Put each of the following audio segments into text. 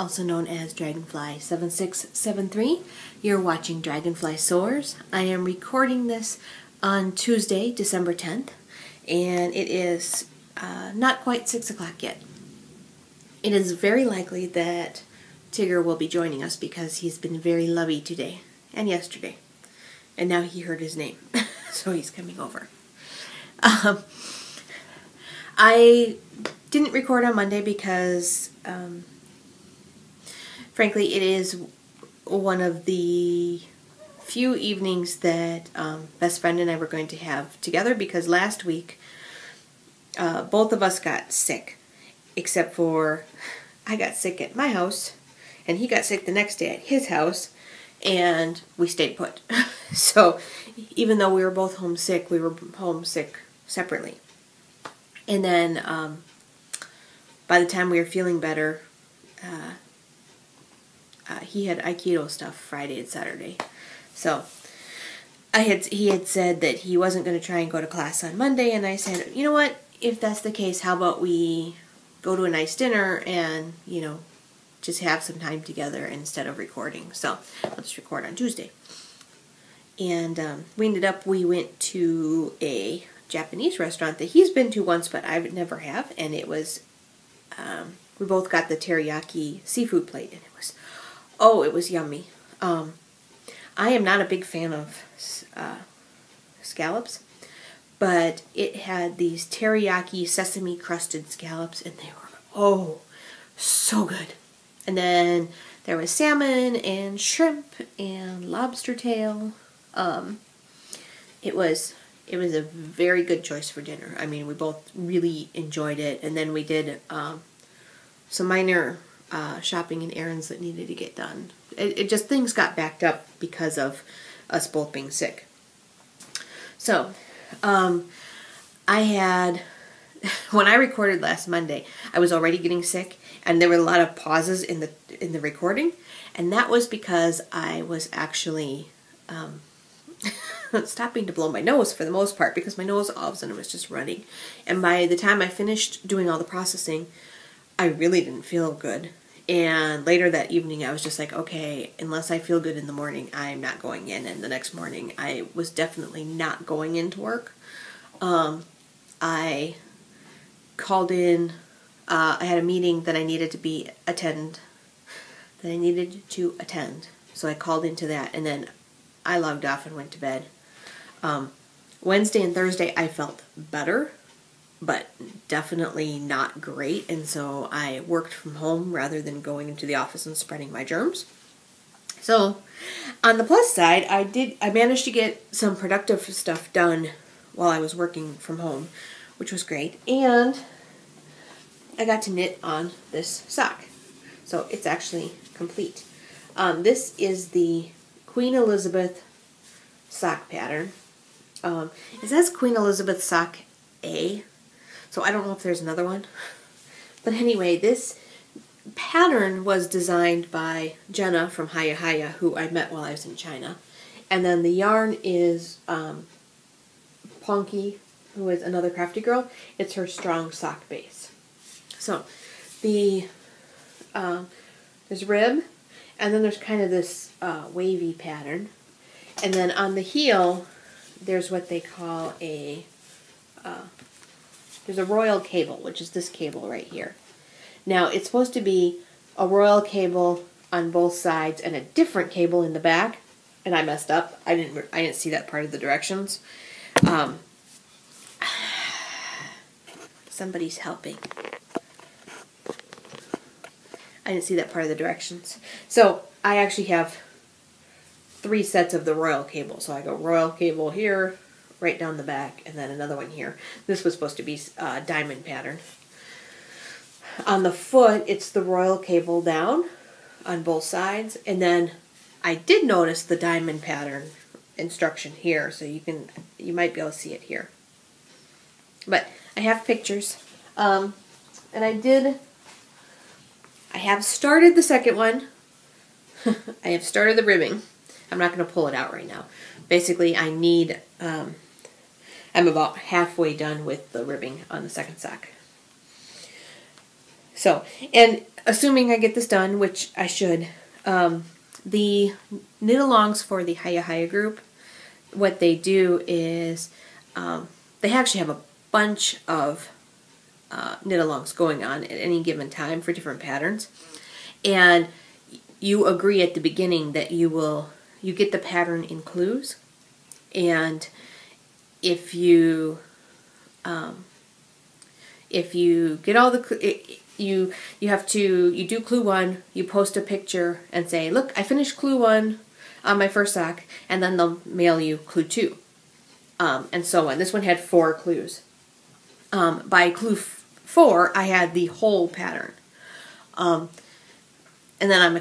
also known as Dragonfly7673. You're watching Dragonfly Soars. I am recording this on Tuesday, December 10th, and it is not quite 6 o'clock yet. It is very likely that Tigger will be joining us because he's been very lovey today and yesterday. And now he heard his name, so he's coming over. I didn't record on Monday because, frankly, it is one of the few evenings that best friend and I were going to have together, because last week both of us got sick, except for I got sick at my house and he got sick the next day at his house, and we stayed put. So even though we were both homesick, we were homesick separately. And then by the time we were feeling better, he had Aikido stuff Friday and Saturday. So he had said that he wasn't going to try and go to class on Monday, and I said, you know what, if that's the case, how about we go to a nice dinner and, you know, just have some time together instead of recording. So let's record on Tuesday. And we went to a Japanese restaurant that he's been to once, but I never have, and it was, we both got the teriyaki seafood plate, and it was yummy. I am not a big fan of scallops, but it had these teriyaki sesame crusted scallops, and they were, so good. And then there was salmon and shrimp and lobster tail. It was a very good choice for dinner. I mean, we both really enjoyed it. And then we did some minor shopping and errands that needed to get done. It just, things got backed up because of us both being sick. So, when I recorded last Monday, I was already getting sick, and there were a lot of pauses in the recording, and that was because I was actually stopping to blow my nose for the most part, because my nose all of a sudden was just running. And by the time I finished doing all the processing, I really didn't feel good. And later that evening, I was just like, okay, unless I feel good in the morning, I'm not going in. And the next morning, I was definitely not going into work. I called in. I had a meeting that I needed to attend. So I called into that, and then I logged off and went to bed. Wednesday and Thursday I felt better, but definitely not great, and so I worked from home rather than going into the office and spreading my germs. So on the plus side, I managed to get some productive stuff done while I was working from home, which was great, and I got to knit on this sock. So it's actually complete. This is the Queen Elizabeth sock pattern. It says Queen Elizabeth sock A, so I don't know if there's another one. But anyway, this pattern was designed by Jenna from Haya Haya, who I met while I was in China. And then the yarn is Ponky, who is another crafty girl. It's her strong sock base. So there's rib, and then there's kind of this wavy pattern. And then on the heel, there's what they call there's a royal cable, which is this cable right here. Now, it's supposed to be a royal cable on both sides and a different cable in the back, and I messed up. I didn't see that part of the directions. Somebody's helping. I didn't see that part of the directions. So I actually have 3 sets of the royal cable. So I go royal cable here, right down the back, and then another one here. This was supposed to be a diamond pattern. On the foot, it's the royal cable down on both sides, and then I did notice the diamond pattern instruction here, so you might be able to see it here. But I have pictures, and I have started the second one. I have started the ribbing. I'm not going to pull it out right now. Basically, I need, I'm about halfway done with the ribbing on the second sock. So, and assuming I get this done, which I should, the knit-alongs for the Hiya Hiya group, what they do is they actually have a bunch of knit-alongs going on at any given time for different patterns. And you agree at the beginning that you get the pattern in clues, and if you get all the you do clue 1, you post a picture and say, look, I finished clue 1 on my first sock, and then they'll mail you clue 2, and so on. This one had 4 clues. By clue 4, I had the whole pattern, and then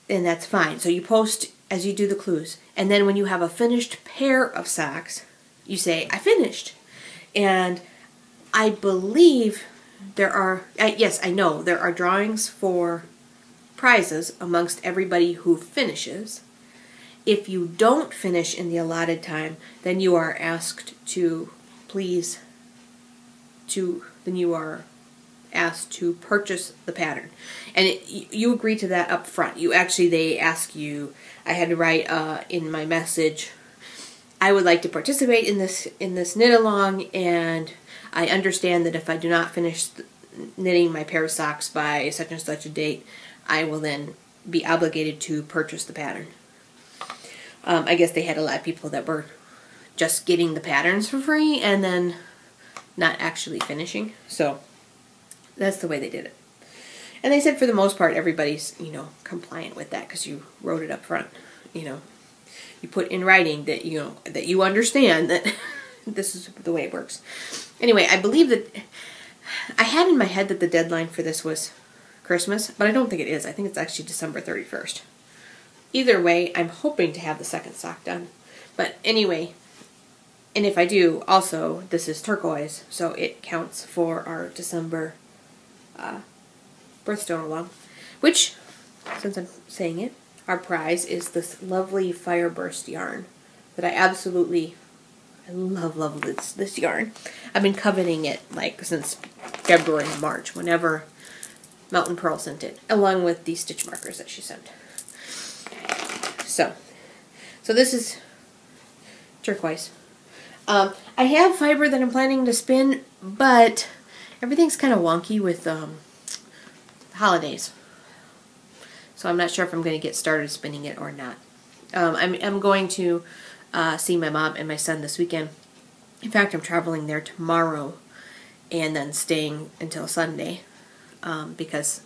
and that's fine. So you post as you do the clues, and then when you have a finished pair of socks, you say, I finished. And I believe there are, yes, I know, there are drawings for prizes amongst everybody who finishes. If you don't finish in the allotted time, then you are asked to purchase the pattern. And you agree to that up front. They ask you, I had to write in my message, I would like to participate in this knit-along, and I understand that if I do not finish knitting my pair of socks by such and such a date, I will then be obligated to purchase the pattern. I guess they had a lot of people that were just getting the patterns for free and then not actually finishing. So that's the way they did it. And they said for the most part everybody's, compliant with that because you wrote it up front. You put in writing that that you understand that this is the way it works. Anyway, I believe that I had in my head that the deadline for this was Christmas, but I don't think it is. I think it's actually December 31st. Either way, I'm hoping to have the second sock done. But anyway, and if I do, also, this is turquoise, so it counts for our December birthstone along, which, since I'm saying it, our prize is this lovely Fireburst yarn that I love this yarn. I've been coveting it since February and March, whenever Mountain Pearl sent it, along with the stitch markers that she sent. So this is turquoise. I have fiber that I'm planning to spin, but everything's kind of wonky with the holidays. So I'm not sure if I'm going to get started spinning it or not. I'm going to see my mom and my son this weekend. In fact, I'm traveling there tomorrow and then staying until Sunday because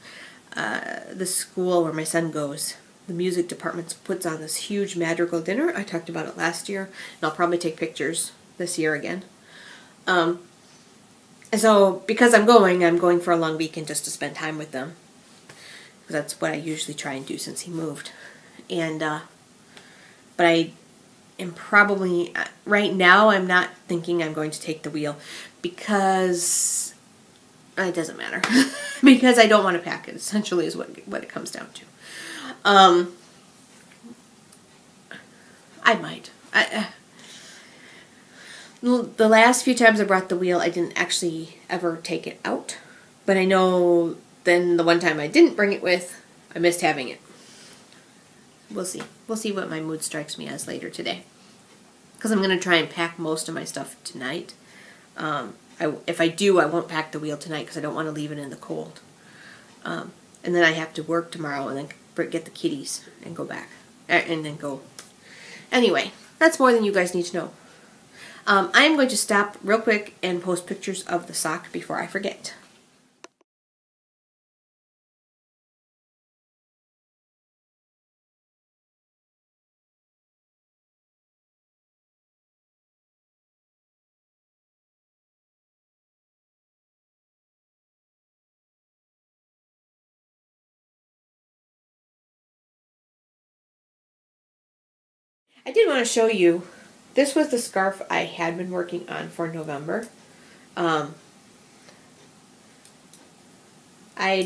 the school where my son goes, the music department puts on this huge madrigal dinner. I talked about it last year, and I'll probably take pictures this year again. And so because I'm going for a long weekend just to spend time with them. Because that's what I usually try and do since he moved. And but I am probably, right now I'm not thinking I'm going to take the wheel because it doesn't matter. Because I don't want to pack it, essentially, is what it comes down to. I might. The last few times I brought the wheel, I didn't actually ever take it out. But I know then the one time I didn't bring it with, I missed having it. We'll see. We'll see what my mood strikes me as later today. Because I'm going to try and pack most of my stuff tonight. If I do, I won't pack the wheel tonight because I don't want to leave it in the cold. And then I have to work tomorrow and then get the kitties and go back. And then go. Anyway, that's more than you guys need to know. I am going to stop real quick and post pictures of the sock before I forget. I did want to show you, this was the scarf I had been working on for November. I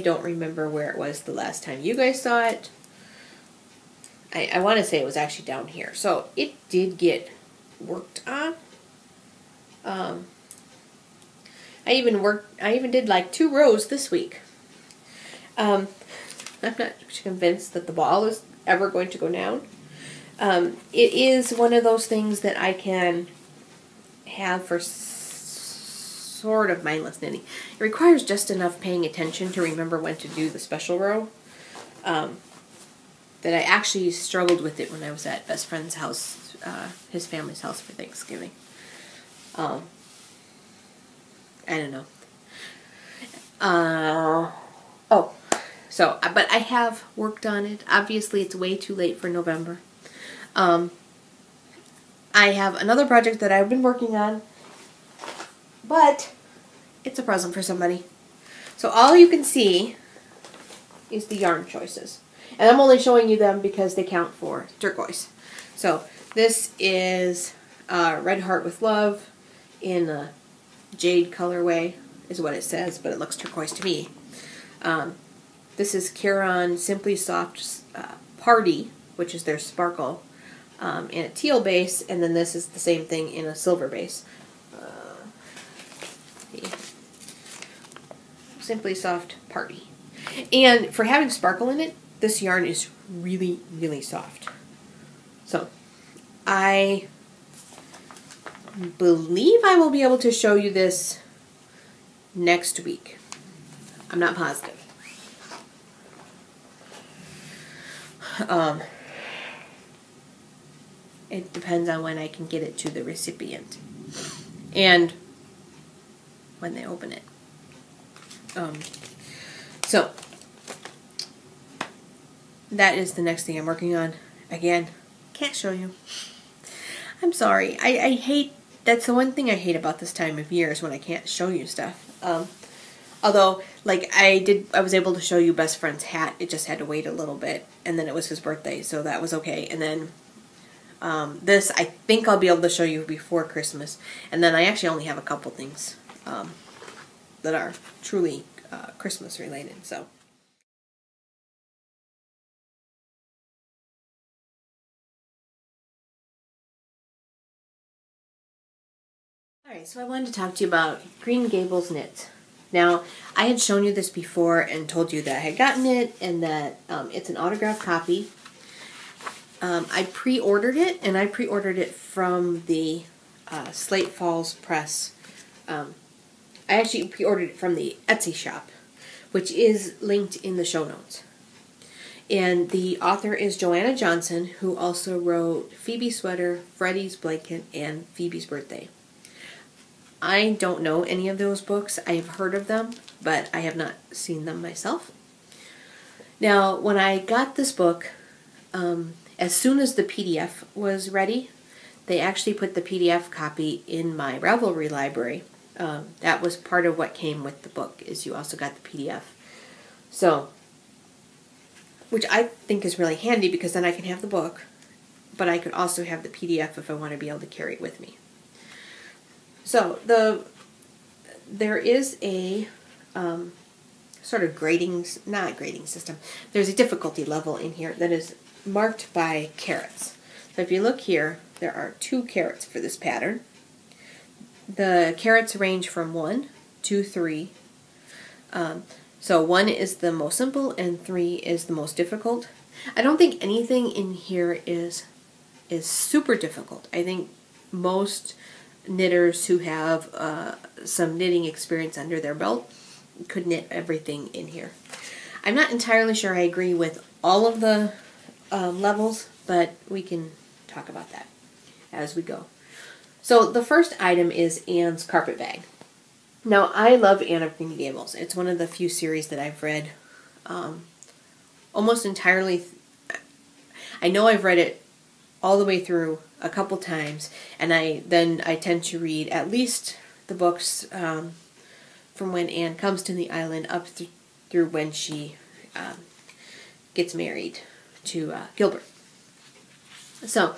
don't remember where it was the last time you guys saw it. I want to say it was actually down here. So it did get worked on. I even did like 2 rows this week. I'm not convinced that the ball is ever going to go down. It is one of those things that I can have for sort of mindless knitting. It requires just enough paying attention to remember when to do the special row. That I actually struggled with it when I was at best friend's house, his family's house for Thanksgiving. I don't know. But I have worked on it. Obviously, it's way too late for November. I have another project that I've been working on, but it's a present for somebody. So all you can see is the yarn choices. And I'm only showing you them because they count for turquoise. So this is Red Heart with Love in a jade colorway, is what it says, but it looks turquoise to me. This is Caron Simply Soft Party, which is their sparkle, in a teal base, and then this is the same thing in a silver base. Simply Soft Party. And for having sparkle in it, this yarn is really, really soft. So, I believe I will be able to show you this next week. I'm not positive. It depends on when I can get it to the recipient and when they open it. So that is the next thing I'm working on. Again, can't show you. I'm sorry. I hate, that's the one thing I hate about this time of year is when I can't show you stuff. Although, like, I was able to show you best friend's hat. It just had to wait a little bit, and then it was his birthday, so that was okay. And then this, I think I'll be able to show you before Christmas. And then I actually only have a couple things that are truly Christmas related. So. Alright, so I wanted to talk to you about Green Gables Knits. Now, I had shown you this before and told you that I had gotten it and that it's an autographed copy. I pre-ordered it, and I pre-ordered it from the Slate Falls Press. I actually pre-ordered it from the Etsy shop, which is linked in the show notes. And the author is Joanna Johnson, who also wrote Phoebe's Sweater, Freddie's Blanket, and Phoebe's Birthday. I don't know any of those books. I have heard of them, but I have not seen them myself. Now, when I got this book, as soon as the PDF was ready, they actually put the PDF copy in my Ravelry library. That was part of what came with the book, is you also got the PDF. So, which I think is really handy because then I can have the book, but I could also have the PDF if I want to be able to carry it with me. So, there is a sort of not grading system. There's a difficulty level in here that is marked by carats. So if you look here, there are 2 carats for this pattern. The carats range from 1 to 3. So 1 is the most simple and 3 is the most difficult. I don't think anything in here is super difficult. I think most knitters who have some knitting experience under their belt could knit everything in here. I'm not entirely sure I agree with all of the levels, but we can talk about that as we go. So the first item is Anne's Carpet Bag. Now, I love Anne of Green Gables. It's one of the few series that I've read almost entirely. I know I've read it all the way through a couple times, and I tend to read at least the books from when Anne comes to the island up through when she gets married to Gilbert. So,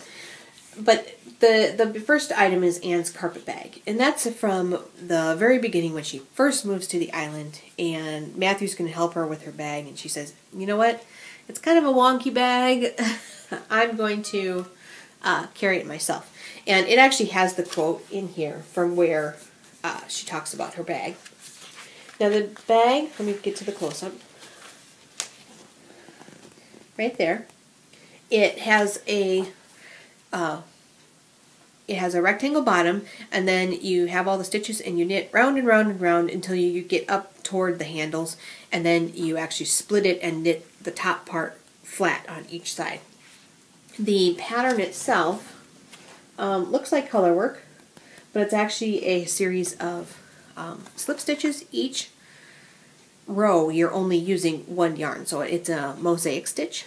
but the first item is Anne's Carpet Bag, and that's from the very beginning when she first moves to the island, and Matthew's going to help her with her bag, and she says, you know what, it's kind of a wonky bag, I'm going to carry it myself. And it actually has the quote in here from where she talks about her bag. Now the bag, let me get to the close-up. right there. It has a rectangle bottom, and then you have all the stitches and you knit round and round and round until you get up toward the handles, and then you actually split it and knit the top part flat on each side. The pattern itself looks like color work, but it's actually a series of slip stitches. Each row you're only using one yarn, so it's a mosaic stitch.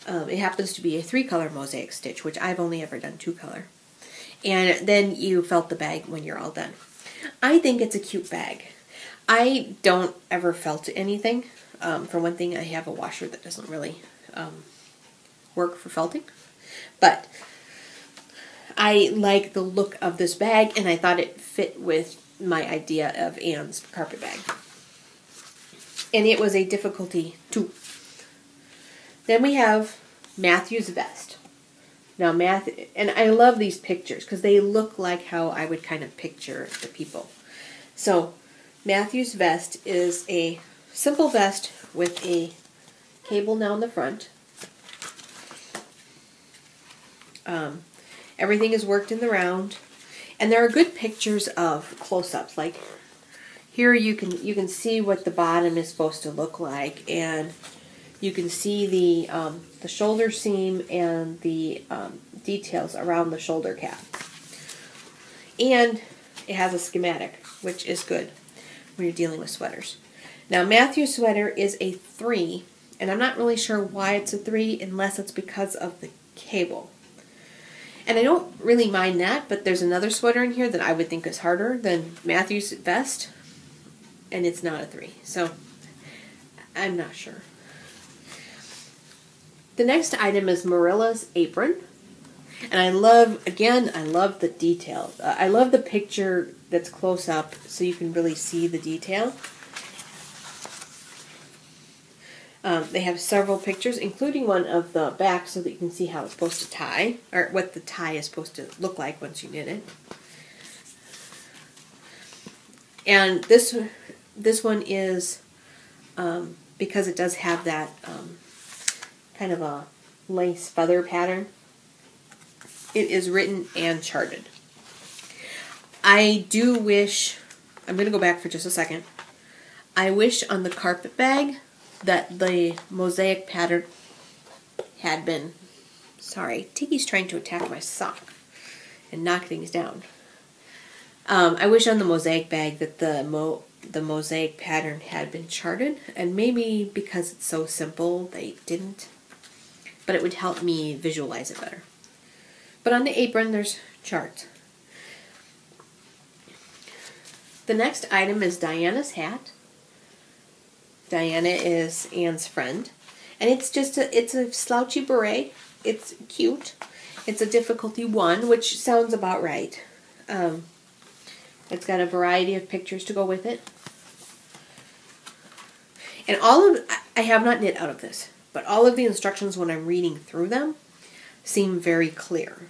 It happens to be a 3-color mosaic stitch, which I've only ever done 2-color. And then you felt the bag when you're all done. I think it's a cute bag. I don't ever felt anything. For one thing, I have a washer that doesn't really work for felting. But I like the look of this bag, and I thought it fit with my idea of Anne's carpet bag. And it was a difficulty 2. Then we have Matthew's vest. Now and I love these pictures because they look like how I would kind of picture the people. So Matthew's vest is a simple vest with a cable down the front. Everything is worked in the round, and there are good pictures of close-ups. Like here, you can see what the bottom is supposed to look like, and you can see the shoulder seam and the details around the shoulder cap. And it has a schematic, which is good when you're dealing with sweaters. Now, Matthew's sweater is a 3, and I'm not really sure why it's a 3 unless it's because of the cable. And I don't really mind that, but there's another sweater in here that I would think is harder than Matthew's vest, and it's not a 3. So I'm not sure. The next item is Marilla's apron. And I love the detail. I love the picture that's close up so you can really see the detail. They have several pictures, including one of the back so that you can see how it's supposed to tie, or what the tie is supposed to look like once you knit it. And this one is, because it does have that kind of a lace feather pattern, it is written and charted. I do wish, I'm going to go back for just a second, I wish on the carpet bag that the mosaic pattern had been, sorry, Tiki's trying to attack my sock and knock things down. I wish on the mosaic bag that the mosaic pattern had been charted, and maybe because it's so simple they didn't, but it would help me visualize it better. But on the apron there's charts. The next item is Diana's hat. Diana is Anne's friend, and it's a slouchy beret. It's cute. It's a difficulty 1, which sounds about right. It's got a variety of pictures to go with it. And I have not knit out of this, but all of the instructions when I'm reading through them seem very clear.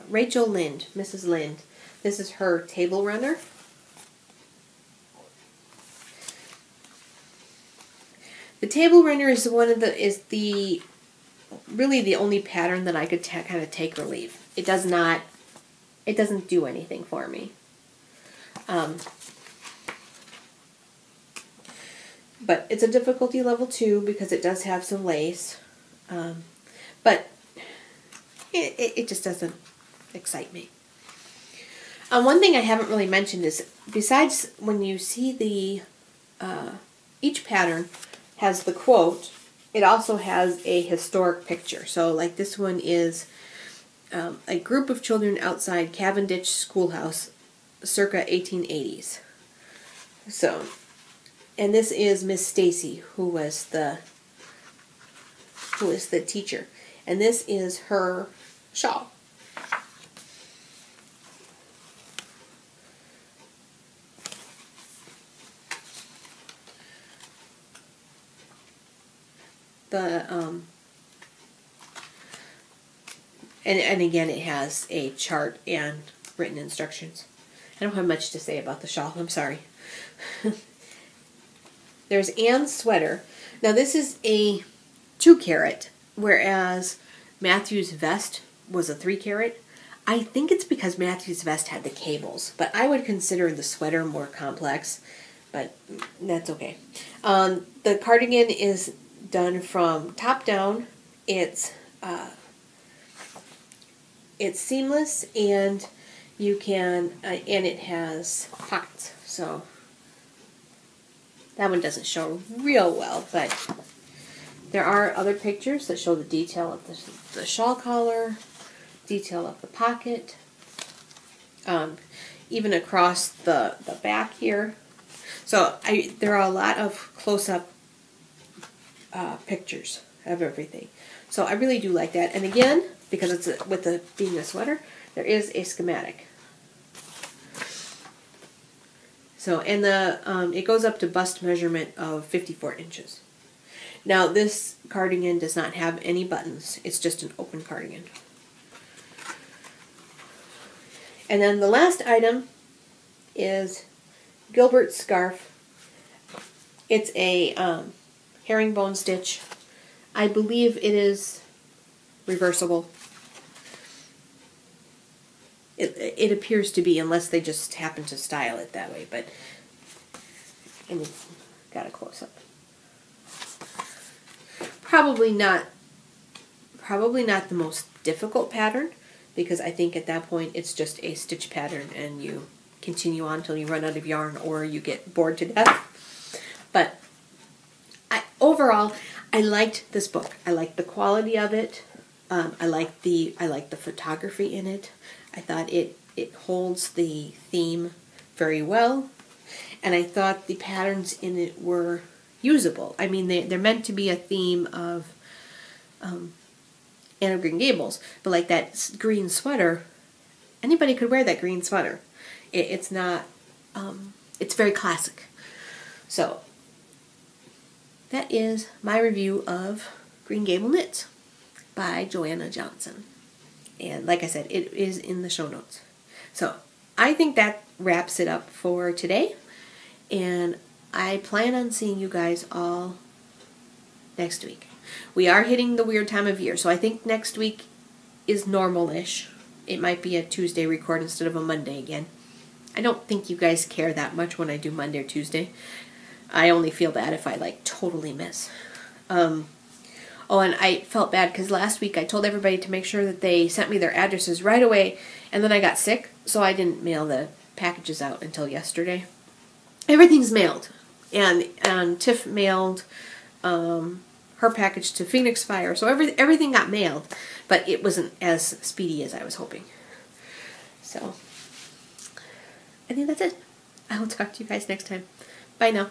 Rachel Lind, Mrs. Lind, this is her table runner. The table runner is really the only pattern that I could kind of take or leave. It doesn't do anything for me. But it's a difficulty level 2 because it does have some lace. But it just doesn't excite me. One thing I haven't really mentioned is, besides when you see each pattern has the quote, it also has a historic picture. So like this one is a group of children outside Cavendish Schoolhouse circa 1880s. So, and this is Miss Stacy, who is the teacher. And this is her shawl. And again, it has a chart and written instructions. I don't have much to say about the shawl, I'm sorry. There's Anne's sweater. Now this is a 2-carat, whereas Matthew's vest was a 3-carat. I think it's because Matthew's vest had the cables, but I would consider the sweater more complex, but that's okay. The cardigan is done from top down. It's seamless, and you can, and it has pockets, so that one doesn't show real well, but there are other pictures that show the detail of the shawl collar, detail of the pocket, even across the back here. So there are a lot of close-up pictures of everything. So I really do like that. And again, because it's being a sweater, there is a schematic. So, and it goes up to bust measurement of 54 inches. Now this cardigan does not have any buttons. It's just an open cardigan. And then the last item is Gilbert's scarf. It's a herringbone stitch. I believe it is reversible. It appears to be, unless they just happen to style it that way, but and it's got a close-up. Probably not the most difficult pattern, because I think at that point it's just a stitch pattern and you continue on until you run out of yarn or you get bored to death. But overall, I liked this book. I liked the quality of it. I liked the photography in it. I thought it holds the theme very well, and I thought the patterns in it were usable. I mean, they're meant to be a theme of Anne of Green Gables, but like that green sweater, anybody could wear that green sweater. It's not, it's very classic. So that is my review of Green Gables Knits by Joanna Johnson. And like I said, it is in the show notes. So I think that wraps it up for today. And I plan on seeing you guys all next week. We are hitting the weird time of year, so I think next week is normal-ish. It might be a Tuesday record instead of a Monday again. I don't think you guys care that much when I do Monday or Tuesday. I only feel bad if I like totally miss. Oh, and I felt bad because last week I told everybody to make sure that they sent me their addresses right away, and then I got sick, so I didn't mail the packages out until yesterday. Everything's mailed, and Tiff mailed her package to Phoenix Fire, so everything got mailed, but it wasn't as speedy as I was hoping. So I think that's it. I will talk to you guys next time. Bye now.